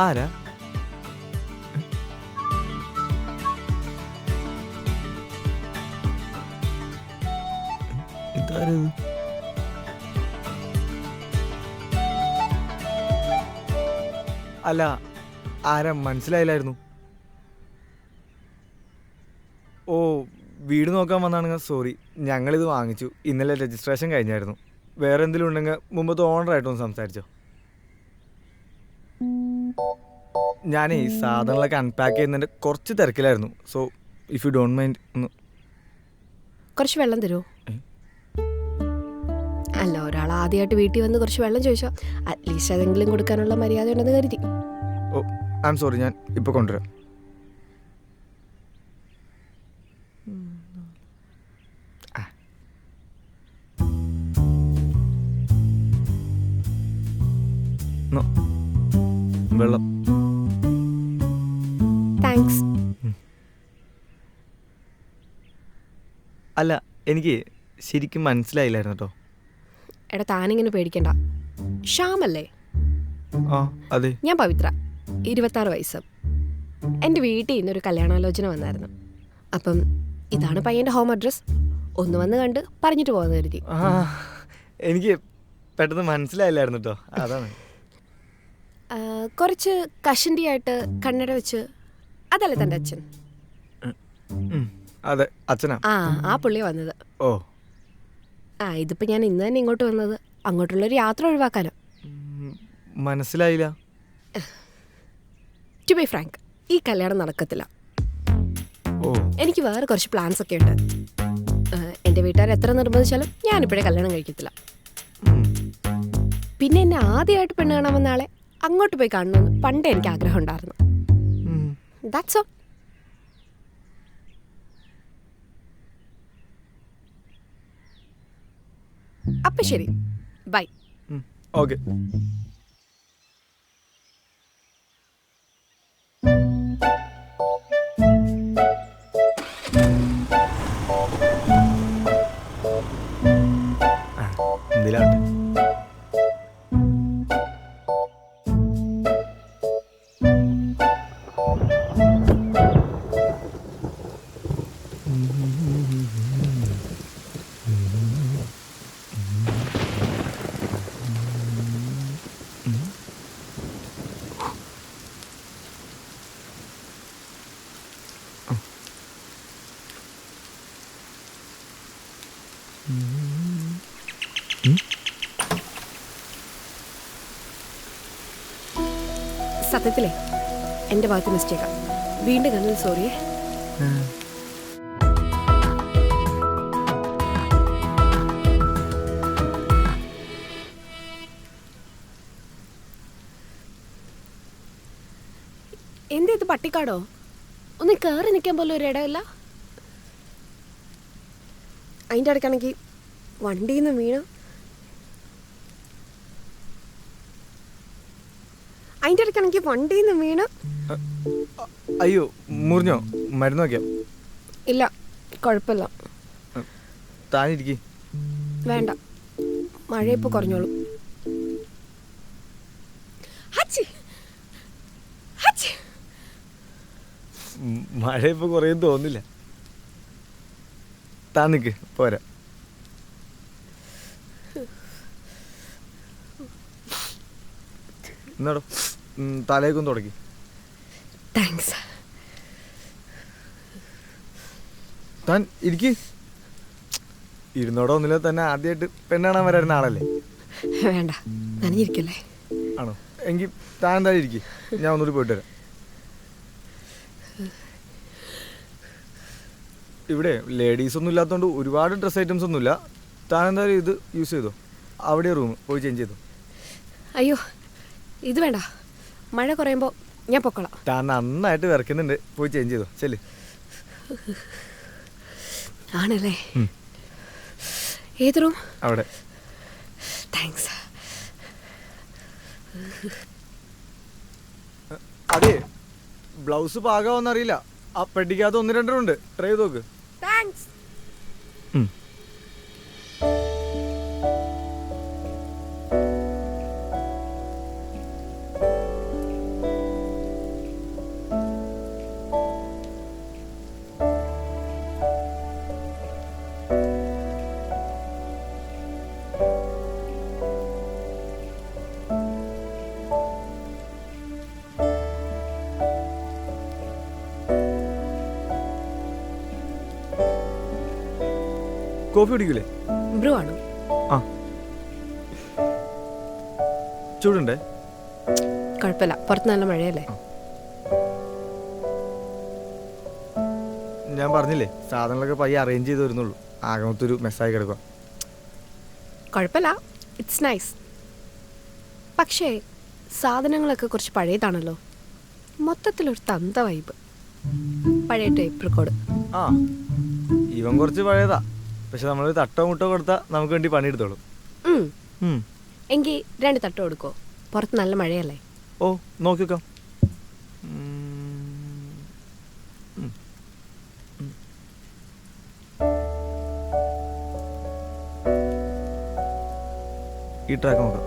ആരാ? ഇതാരത്? അല്ല, ആരാ മനസ്സിലായില്ലായിരുന്നു. ഓ, വീട് നോക്കാൻ വന്നാണെങ്കിൽ സോറി, ഞങ്ങളിത് വാങ്ങിച്ചു. ഇന്നലെ രജിസ്ട്രേഷൻ കഴിഞ്ഞായിരുന്നു. വേറെ എന്തെങ്കിലും ഉണ്ടെങ്കിൽ മുമ്പത്തെ ഓണറായിട്ടൊന്ന് സംസാരിച്ചോ. ഞാനേ ഈ സാധനങ്ങളൊക്കെ അൺപാക്ക് ചെയ്യുന്നതിൻ്റെ കുറച്ച് തിരക്കിലായിരുന്നു. So if you don't mind ഒന്ന് കുറച്ച് വെള്ളം തരുമോ? അല്ല, ഒരാൾ ആദ്യമായിട്ട് വീട്ടിൽ വന്ന് കുറച്ച് വെള്ളം ചോദിച്ചോ, അറ്റ്ലീസ്റ്റ് അതെങ്കിലും കൊടുക്കാനുള്ള മര്യാദ ഉണ്ടെന്ന് കരുതി. ഓ, ഐ എം സോറി, ഞാൻ ഇപ്പോൾ കൊണ്ടുവരാം. വെള്ളം. താങ്ക്സ്. അല്ല, എനിക്ക് ശരിക്കും മനസ്സിലായില്ലായിരുന്നു കേട്ടോ. എടാ, താനിങ്ങനെ പേടിക്കണ്ട. ഷ്യാമല്ലേ? ആ, അതെ. ഞാൻ പവിത്ര, 26 വയസ്സ്. എൻ്റെ വീട്ടിൽ ഇന്നൊരു കല്യാണാലോചന വന്നായിരുന്നു. അപ്പം ഇതാണ് പയ്യൻ്റെ ഹോം അഡ്രസ്. ഒന്ന് വന്ന് കണ്ട് പറഞ്ഞിട്ട് പോകാമെന്ന് കരുതി. ആ, എനിക്ക് പെട്ടെന്ന് മനസ്സിലായില്ലായിരുന്നു കേട്ടോ, അതാണ്. കുറച്ച് കഷണ്ടിയായിട്ട് കണ്ണട വെച്ച്, അതല്ലേ തൻ്റെ അച്ഛൻ? അതെ, അച്ഛനാ. ആ പുള്ളിയെ വന്നത്. ഓ, ഇതിപ്പോൾ ഞാൻ ഇന്ന് തന്നെ ഇങ്ങോട്ട് വന്നത് അങ്ങോട്ടുള്ളൊരു യാത്ര ഒഴിവാക്കാനോ. മനസ്സിലായില്ല. ടു ബി ഫ്രാങ്ക്, ഈ കല്യാണം നടക്കത്തില്ല. ഓ, എനിക്ക് വേറെ കുറച്ച് പ്ലാൻസ് ഒക്കെ ഉണ്ട്. എൻ്റെ വീട്ടുകാർ എത്ര നിർബന്ധിച്ചാലും ഞാനിപ്പോഴേ കല്യാണം കഴിക്കത്തില്ല. പിന്നെ എന്നെ ആദ്യമായിട്ട് പെണ്ണ് കാണാൻ വന്ന ആളെ അങ്ങോട്ട് പോയി കാണണമെന്ന് പണ്ടേ എനിക്ക് ആഗ്രഹം ഉണ്ടായിരുന്നു. That's all. അപ്പം ശരി, ബൈ. ഓക്കെ. എന്തിലാണ്ട്? സത്യത്തിലേ എൻ്റെ ഭാഗത്ത് മിസ്റ്റേക്കാ. വീണ്ടും കണ്ടത് സോറിയേ. എന്താ ഇത്, പട്ടിക്കാടോ? ഒന്ന് കയറി നിൽക്കാൻ പോലും ഒരു ഇടമില്ല. അതിൻ്റെ ഇടയ്ക്കാണെങ്കിൽ വണ്ടിയിൽ നിന്ന് വീണു. അതിൻ്റെ ഇടയ്ക്കാണെങ്കിൽ വണ്ടിയിൽ നിന്ന് വീണ്. അയ്യോ, മുറിഞ്ഞോ? മരുന്ന് വയ്ക്കാം. ഇല്ല, കുഴപ്പമില്ല. താനിരിക്കേ. വേണ്ട, മഴ ഇപ്പോൾ കുറഞ്ഞോളും. മഴ ഇപ്പോൾ കുറയും തോന്നില്ല. താൻ നിൽക്ക്, പോരാ. എന്നാടോ, തലയൊക്കെ തുടക്കി. താങ്ക്സ്. താൻ ഇരിക്ക്. ഇരുന്നോടെ ഒന്നില്ല, തന്നെ ആദ്യമായിട്ട് പെണ്ണാണാൻ വരായിരുന്ന ആളല്ലേ? വേണ്ട, നനഞ്ഞിരിക്കല്ലേ. ആണോ? എങ്കിൽ താൻ എന്തായാലും ഇരിക്കും, ഞാൻ ഒന്നുകൂടി പോയിട്ട് വരാം. ഇവിടെ ലേഡീസ് ഒന്നും ഇല്ലാത്തതുകൊണ്ട് ഒരുപാട് ഡ്രസ് ഐറ്റംസ് ഒന്നുമില്ല. താൻ എന്തായാലും ഇത് യൂസ് ചെയ്തോ. അവിടെ റൂം പോയി ചേഞ്ച് ചെയ്തോ. അയ്യോ, ഇത് വേണ്ട, മഴ കുറയുമ്പോൾ ഞാൻ പൊക്കോളാം. താൻ നന്നായിട്ട് വിറയ്ക്കുന്നുണ്ട്, പോയി ചേഞ്ച് ചെയ്തോ. ചെല്. ആണല്ലേ? ഏത് റൂം? അവിടെ. താങ്ക്സ്. അതെ, ബ്ലൗസ് പാകാവോന്നറിയില്ല. ആ പെട്ടിക്കകത്ത് 1-2 ഉണ്ട്, ട്രൈ ചെയ്ത് നോക്ക്. താങ്ക്സ്. കോഫി കുടിക്കൂലേ? ബ്രൂ ആണോ? ആ, ചൂടുണ്ടേ? കുഴപ്പമില്ല, പുറത്ത് നല്ല മഴയല്ലേ. ഞാൻ പറഞ്ഞില്ലേ, സാധനങ്ങളൊക്കെ പയ്യെ അറേഞ്ച് ചെയ്ത് വരുന്നുള്ളൂ. ആകെ മൊത്തൊരു മെസ്സായി കിടക്കുക. കുഴപ്പമില്ല, ഇറ്റ്സ് നൈസ്. പക്ഷേ സാധനങ്ങളൊക്കെ കുറച്ച് പഴയതാണല്ലോ. മൊത്തത്തിലൊരു തന്ത വൈബ്. പഴയ ടേപ്പ് റെക്കോർഡ്. ആ, ഇവൻ കുറച്ച് പഴയതാ. പക്ഷെ നമ്മളൊരു തട്ടോ മുട്ടോ കൊടുത്താൽ നമുക്ക് വേണ്ടി പണിയെടുത്തോളും. എങ്കിൽ 2 തട്ട് കൊടുക്കോ? പുറത്ത് നല്ല മഴയല്ലേ. ഓ, നോക്കിക്കാം. ഈ ട്രാക്ക് നോക്കാം.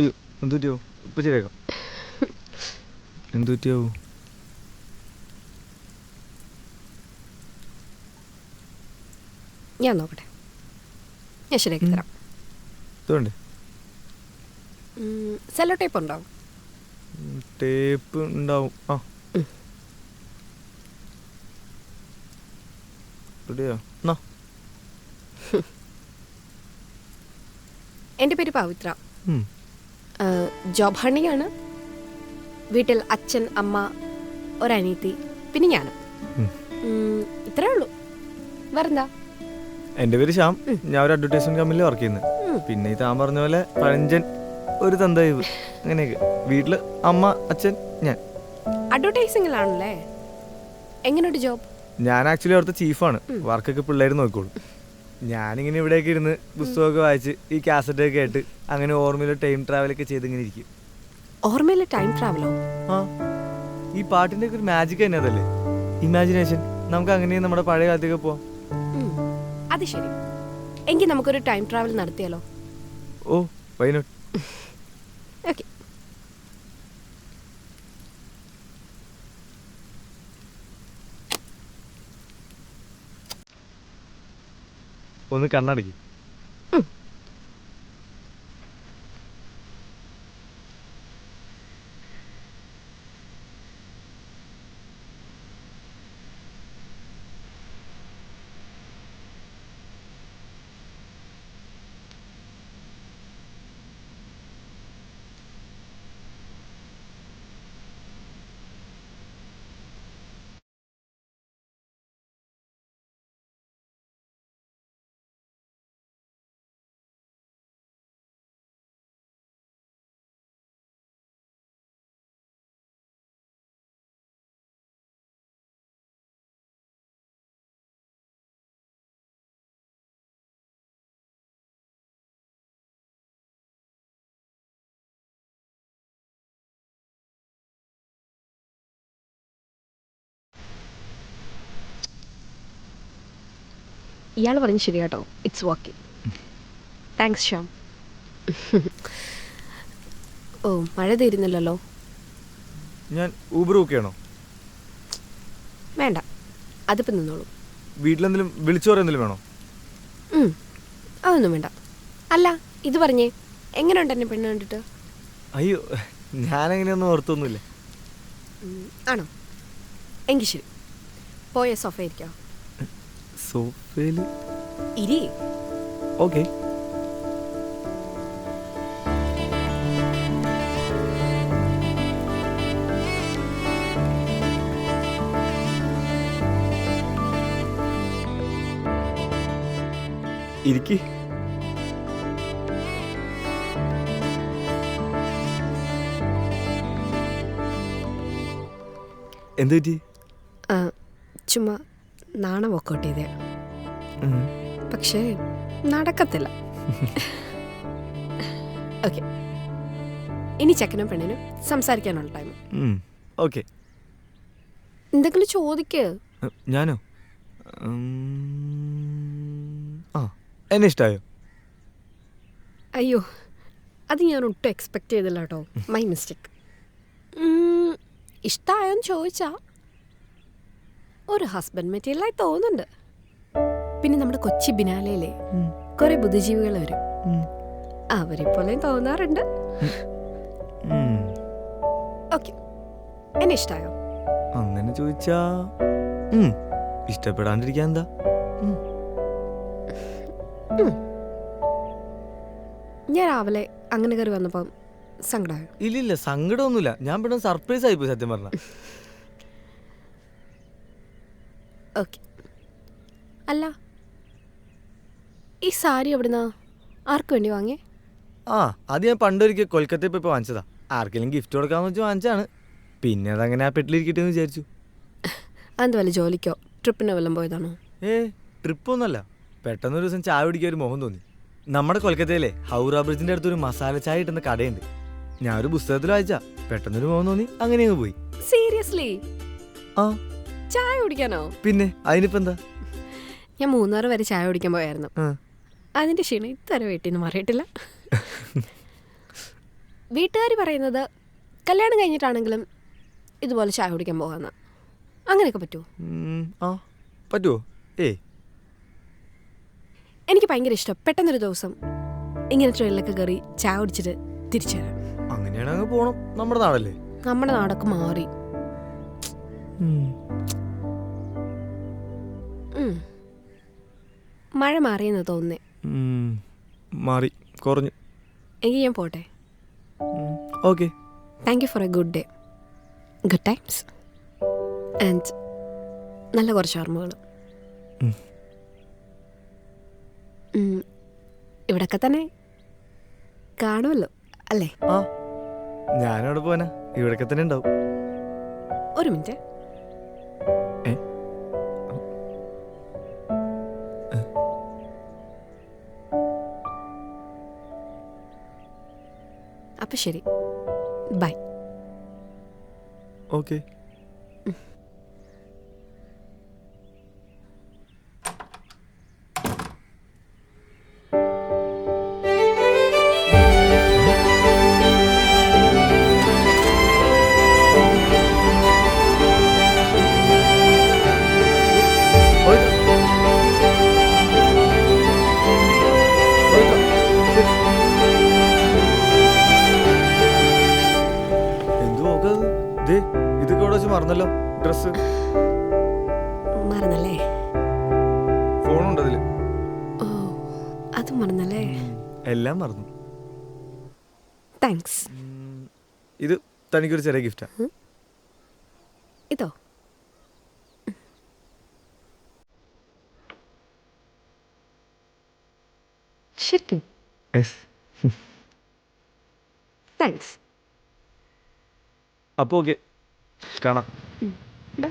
അയ്യോ, എന്ത് പറ്റിയോ? ഇപ്പൊ ശരിയാക്കാം. എന്ത് പറ്റിയാവൂ? ഞാൻ നോക്കട്ടെ, ഞാൻ ശരിയാക്കി തരാം. ഇതുണ്ട്. സെല്ലോ ടേപ്പ് ഉണ്ടോ? ടേപ്പ് ഉണ്ടാവും. ആ, റെഡിയോ? എന്നാ, എൻ്റെ പേര് പവിത്ര. ജോബ് ഹണിയാണ്. വീട്ടിൽ അച്ഛൻ, അമ്മ, ഒരനീത്തി, പിന്നെ ഞാനും. ഇത്രേ ഉള്ളൂ. വേറെന്താ? എൻ്റെ പേര് ശ്യാം. ഞാൻ ഒരു അഡ്വർടൈസ്മെന്റ് കമ്പനിയിൽ വർക്ക് ചെയ്യുന്നത്. പിന്നെ ഈ താൻ പറഞ്ഞ പോലെ പഴഞ്ചൻ ഒരു തന്തവൈബ്, അങ്ങനെയൊക്കെ. വീട്ടില് അമ്മ, അച്ഛൻ, ഞാൻ. അഡ്വർടൈസിങ്ങിലാണല്ലേ? എങ്ങനെയൊരു ജോബ്? ഞാൻ ആക്ച്വലി അവിടുത്തെ ചീഫാണ്. വർക്കൊക്കെ പിള്ളേർ നോക്കിക്കോളും. ഞാനിങ്ങനെ ഇവിടെയൊക്കെ ഇരുന്ന് പുസ്തകമൊക്കെ വായിച്ച് ഈ കാസറ്റൊക്കെ ആയിട്ട് അങ്ങനെ ഓർമ്മയിൽ ടൈം ട്രാവലൊക്കെ ചെയ്ത് ഇങ്ങനെ ഇരിക്കും. ഓർമ്മയിൽ ടൈം ട്രാവലോ? ആ, ഈ പാട്ടിൻ്റെ ഒക്കെ ഒരു മാജിക് തന്നെ അതല്ലേ, ഇമാജിനേഷൻ. നമുക്ക് അങ്ങനെ നമ്മുടെ പഴയ കാലത്തേക്ക് പോവാം. അത് ശരി. എങ്കിൽ നമുക്കൊരു ടൈം ട്രാവൽ നടത്തിയാലോ? ഓ, വൈ നോട്ട്. ഓക്കെ. ഒന്ന് കണ്ണടക്കി. ഇയാൾ പറഞ്ഞു ശരി കേട്ടോ. It's working. താങ്ക്സ് ശ്യാം. ഓ, മഴ തീരുന്നില്ലല്ലോ. ഞാൻ ഊബർ ബുക്ക് ചെയ്യണോ? വേണ്ട, അതിപ്പോൾ നിന്നോളൂ. വീട്ടിലെന്തെങ്കിലും വിളിച്ചു പറയുന്നതിലും വേണോ? അതൊന്നും വേണ്ട. അല്ല, ഇത് പറഞ്ഞേ, എങ്ങനെയുണ്ട് എന്നെ പെണ്ണ് കണ്ടിട്ട്? അയ്യോ, ഞാനങ്ങനെയൊന്നും ഓർത്തൊന്നുമില്ല. ആണോ? എങ്കിൽ ശരി, പോയ സോഫ ഇരിക്കാം. സോഫയില് ഇരി. ഓക്കെ. ഇരിക്ക്. എന്ത് പറ്റി? ചുമ്മാ നാണം വർക്കൗട്ട് ചെയ്തേ. പക്ഷേ നടക്കത്തില്ല. ഓക്കെ, ഇനി ചെക്കനും പെണ്ണിനും സംസാരിക്കാനുള്ള ടൈം. ഓക്കെ. എന്തെങ്കിലും ചോദിക്ക്. ഞാനോ? ആ, എന്നെ ഇഷ്ടമായോ? അയ്യോ, അത് ഞാൻ ഒട്ടും എക്സ്പെക്റ്റ് ചെയ്തില്ല കേട്ടോ. My mistake. ഇഷ്ടമായോന്ന് ചോദിച്ചാ ഒരു ഹസ്ബൻഡ് മെറ്റീരിയലായി തോന്നുന്നുണ്ട്. പിന്നെ നമ്മുടെ കൊച്ചി ബിനാലയിലെ കുറെ ബുദ്ധിജീവികൾ വരും, അവരെ പോലെയും തോന്നാറുണ്ട്. ഓക്കെ, എന്നെ ഇഷ്ടമായോ? അങ്ങനെ ചോദിച്ചാ ഇഷ്ടപ്പെടാണ്ടിരിക്കാൻ എന്താ? ഞാൻ രാവിലെ അങ്ങനെ കയറി വന്നപ്പം സങ്കടമായോ? ഇല്ലില്ല, സങ്കടമൊന്നുമില്ല. ഞാൻ പെട്ടെന്ന് സർപ്രൈസ് ആയിപ്പോയി സത്യം പറഞ്ഞ. ഓക്കെ. അല്ല, ഈ സാരി എവിടുന്നാ, ആർക്ക് വേണ്ടി വാങ്ങിയേ? അത് ഞാൻ പണ്ടൊരിക്കൽ കൊൽക്കത്തയിൽ പോയി വാങ്ങിച്ചതാ. ആർക്കെങ്കിലും ഗിഫ്റ്റ് കൊടുക്കാന്ന് വെച്ച് വാങ്ങിച്ചാണ്. പിന്നെ അതങ്ങനെ ആ പെട്ടിലിരിക്കട്ടെ എന്ന് വിചാരിച്ചു. അതെന്ത് വല്ല ജോലിക്കോ ട്രിപ്പിനോ വല്ലതും പോയതാണോ? ട്രിപ്പൊന്നുമല്ല, പെട്ടെന്നൊരു ദിവസം ചായ കുടിക്കാൻ ഒരു മോഹം തോന്നി. നമ്മുടെ കൊൽക്കത്തയിലെ ഹൗറ ബ്രിഡ്ജിന്റെ അടുത്തൊരു മസാല ചായ കിട്ടുന്ന കടയുണ്ട്. ഞാൻ ഒരു പുസ്തകത്തിൽ വായിച്ചാ, പെട്ടെന്നൊരു മോഹം തോന്നി, അങ്ങനെ അങ്ങ് പോയി. സീരിയസ്ലി? ആ, ചായ കുടിക്കാനോ? പിന്നെ അതിനിപ്പോ എന്താ. ഞാൻ 3 വരെ ചായ കുടിക്കാൻ പോയായിരുന്നു. അതിന്റെ ക്ഷീണം ഇതുവരെ വീട്ടിൽ നിന്ന് മാറിയിട്ടില്ല. വീട്ടുകാർ പറയുന്നത് കല്യാണം കഴിഞ്ഞിട്ടാണെങ്കിലും ഇതുപോലെ ചായ കുടിക്കാൻ പോകാന്ന. അങ്ങനെയൊക്കെ പറ്റുമോ? പറ്റുമോ? എനിക്ക് ഭയങ്കര ഇഷ്ടം പെട്ടെന്നൊരു ദിവസം ഇങ്ങനെ ട്രെയിനിലൊക്കെ കയറി ചായ കുടിച്ചിട്ട് തിരിച്ചു വരാം. അങ്ങനെയാണെങ്കിൽ പോണം. നമ്മുടെ നാടല്ലേ. നമ്മുടെ നാടൊക്കെ മാറി. മഴ മാറിയെന്ന് തോന്നുന്നേ. മാറി, കുറഞ്ഞു. എങ്കിൽ ഞാൻ പോട്ടെ. Okay. Thank you for A good day, good times and നല്ല കുറച്ച് ഓർമ്മകൾ. ഇവിടൊക്കെ തന്നെ കാണുമല്ലോ അല്ലേ? ഞാനവിടെ പോനാ, ഇവിടൊക്കെ തന്നെ ഉണ്ടാവും. ഒരു മിനിറ്റ്. അപ്പൊ ശരി, ബൈ. ഓക്കെ. ഇതൊക്കെ ഇവിടെ വെച്ച് മറന്നല്ലോ. ഡ്രസ് മറന്നല്ലേ? ഫോണുണ്ട് അതില്. ഓ, അത് മറന്നല്ലേ? എല്ലാം മറന്നു. താങ്ക്സ്. ഇത് തനിക്കൊരു ചെറിയ ഗിഫ്റ്റാ. ഇതോ? ശരി. താങ്ക്സ്. അപ്പോൾ ഓക്കെ, കാണാം. ബൈ.